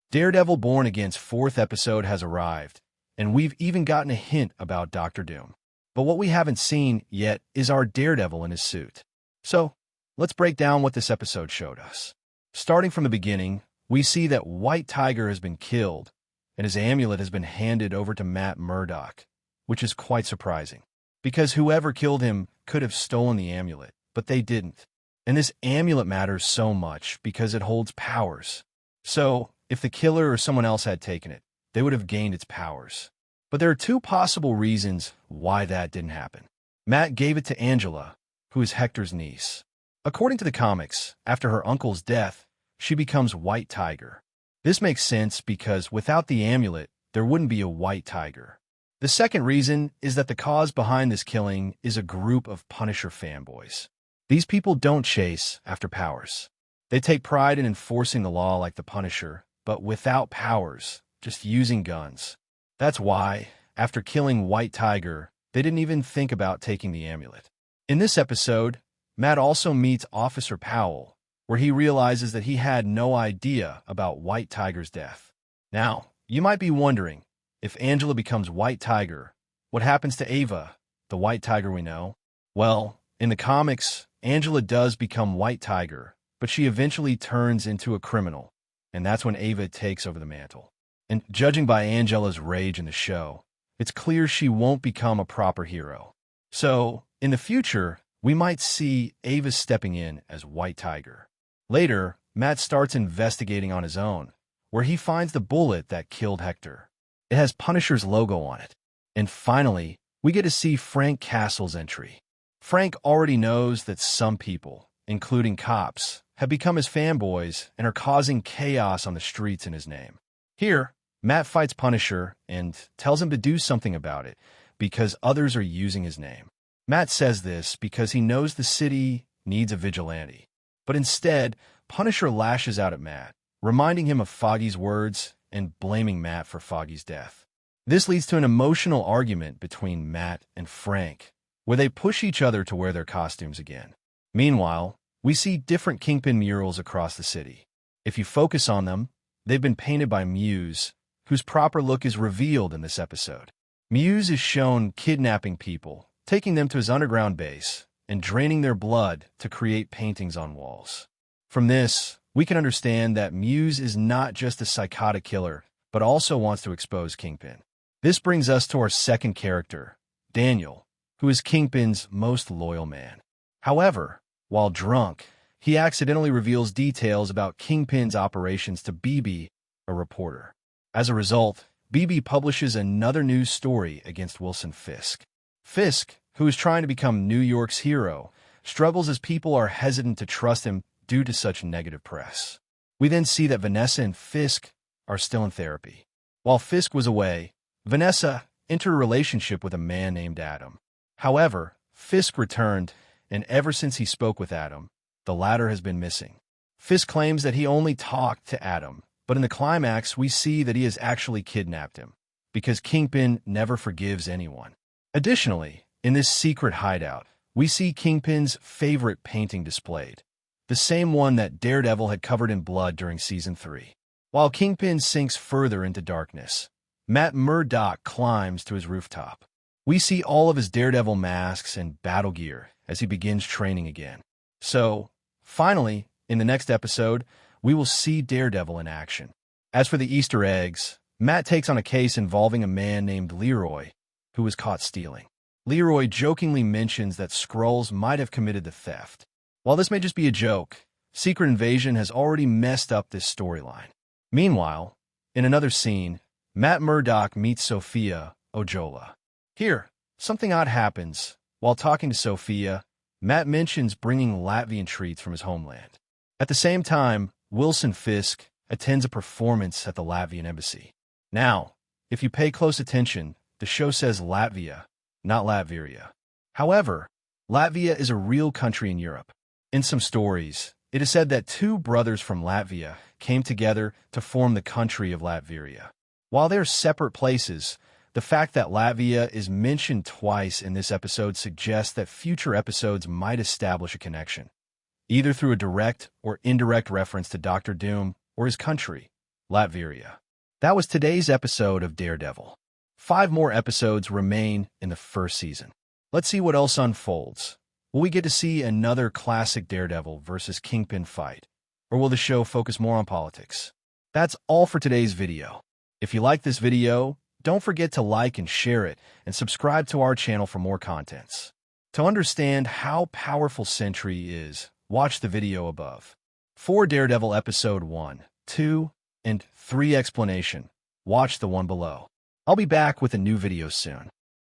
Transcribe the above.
Daredevil Born Again's fourth episode has arrived, and we've even gotten a hint about Doctor Doom. But what we haven't seen yet is our Daredevil in his suit. So, let's break down what this episode showed us. Starting from the beginning, we see that White Tiger has been killed, and his amulet has been handed over to Matt Murdock, which is quite surprising, because whoever killed him could have stolen the amulet, but they didn't. And this amulet matters so much because it holds powers. So, if the killer or someone else had taken it, they would have gained its powers. But there are two possible reasons why that didn't happen. Matt gave it to Angela, who is Hector's niece. According to the comics, after her uncle's death, she becomes White Tiger. This makes sense because without the amulet, there wouldn't be a White Tiger. The second reason is that the cause behind this killing is a group of Punisher fanboys. These people don't chase after powers. They take pride in enforcing the law like the Punisher, but without powers, just using guns. That's why, after killing White Tiger, they didn't even think about taking the amulet. In this episode, Matt also meets Officer Powell, where he realizes that he had no idea about White Tiger's death. Now, you might be wondering, if Angela becomes White Tiger, what happens to Ava, the White Tiger we know? Well, in the comics, Angela does become White Tiger, but she eventually turns into a criminal, and that's when Ava takes over the mantle. And judging by Angela's rage in the show, it's clear she won't become a proper hero. So, in the future, we might see Ava stepping in as White Tiger. Later, Matt starts investigating on his own, where he finds the bullet that killed Hector. It has Punisher's logo on it. And finally, we get to see Frank Castle's entry. Frank already knows that some people, including cops, have become his fanboys and are causing chaos on the streets in his name. Here, Matt fights Punisher and tells him to do something about it because others are using his name. Matt says this because he knows the city needs a vigilante. But instead, Punisher lashes out at Matt, reminding him of Foggy's words and blaming Matt for Foggy's death. This leads to an emotional argument between Matt and Frank, where they push each other to wear their costumes again. Meanwhile, we see different Kingpin murals across the city. If you focus on them, they've been painted by Muse, whose proper look is revealed in this episode. Muse is shown kidnapping people, taking them to his underground base, and draining their blood to create paintings on walls. From this, we can understand that Muse is not just a psychotic killer, but also wants to expose Kingpin. This brings us to our second character, Daniel, who is Kingpin's most loyal man. However, while drunk, he accidentally reveals details about Kingpin's operations to BB, a reporter. As a result, BB publishes another news story against Wilson Fisk. Fisk, who is trying to become New York's hero, struggles as people are hesitant to trust him due to such negative press. We then see that Vanessa and Fisk are still in therapy. While Fisk was away, Vanessa entered a relationship with a man named Adam. However, Fisk returned, and ever since he spoke with Adam, the latter has been missing. Fisk claims that he only talked to Adam, but in the climax we see that he has actually kidnapped him, because Kingpin never forgives anyone. Additionally, in this secret hideout, we see Kingpin's favorite painting displayed, the same one that Daredevil had covered in blood during Season 3. While Kingpin sinks further into darkness, Matt Murdock climbs to his rooftop. We see all of his Daredevil masks and battle gear as he begins training again. So, finally, in the next episode, we will see Daredevil in action. As for the Easter eggs, Matt takes on a case involving a man named Leroy, who was caught stealing. Leroy jokingly mentions that Skrulls might have committed the theft. While this may just be a joke, Secret Invasion has already messed up this storyline. Meanwhile, in another scene, Matt Murdock meets Sophia Ojola. Here, something odd happens. While talking to Sophia, Matt mentions bringing Latvian treats from his homeland. At the same time, Wilson Fisk attends a performance at the Latvian embassy. Now, if you pay close attention, the show says Latvia, not Latveria. However, Latvia is a real country in Europe. In some stories, it is said that two brothers from Latvia came together to form the country of Latveria. While they are separate places, the fact that Latvia is mentioned twice in this episode suggests that future episodes might establish a connection, either through a direct or indirect reference to Doctor Doom or his country. Latveria. That was today's episode of Daredevil. 5 more episodes remain in the first season. Let's see what else unfolds. Will we get to see another classic Daredevil versus Kingpin fight? Or will the show focus more on politics? That's all for today's video. If you like this video, don't forget to like and share it, and subscribe to our channel for more contents. To understand how powerful Sentry is, watch the video above. For Daredevil Episode 1, 2, and 3 explanation, watch the one below. I'll be back with a new video soon.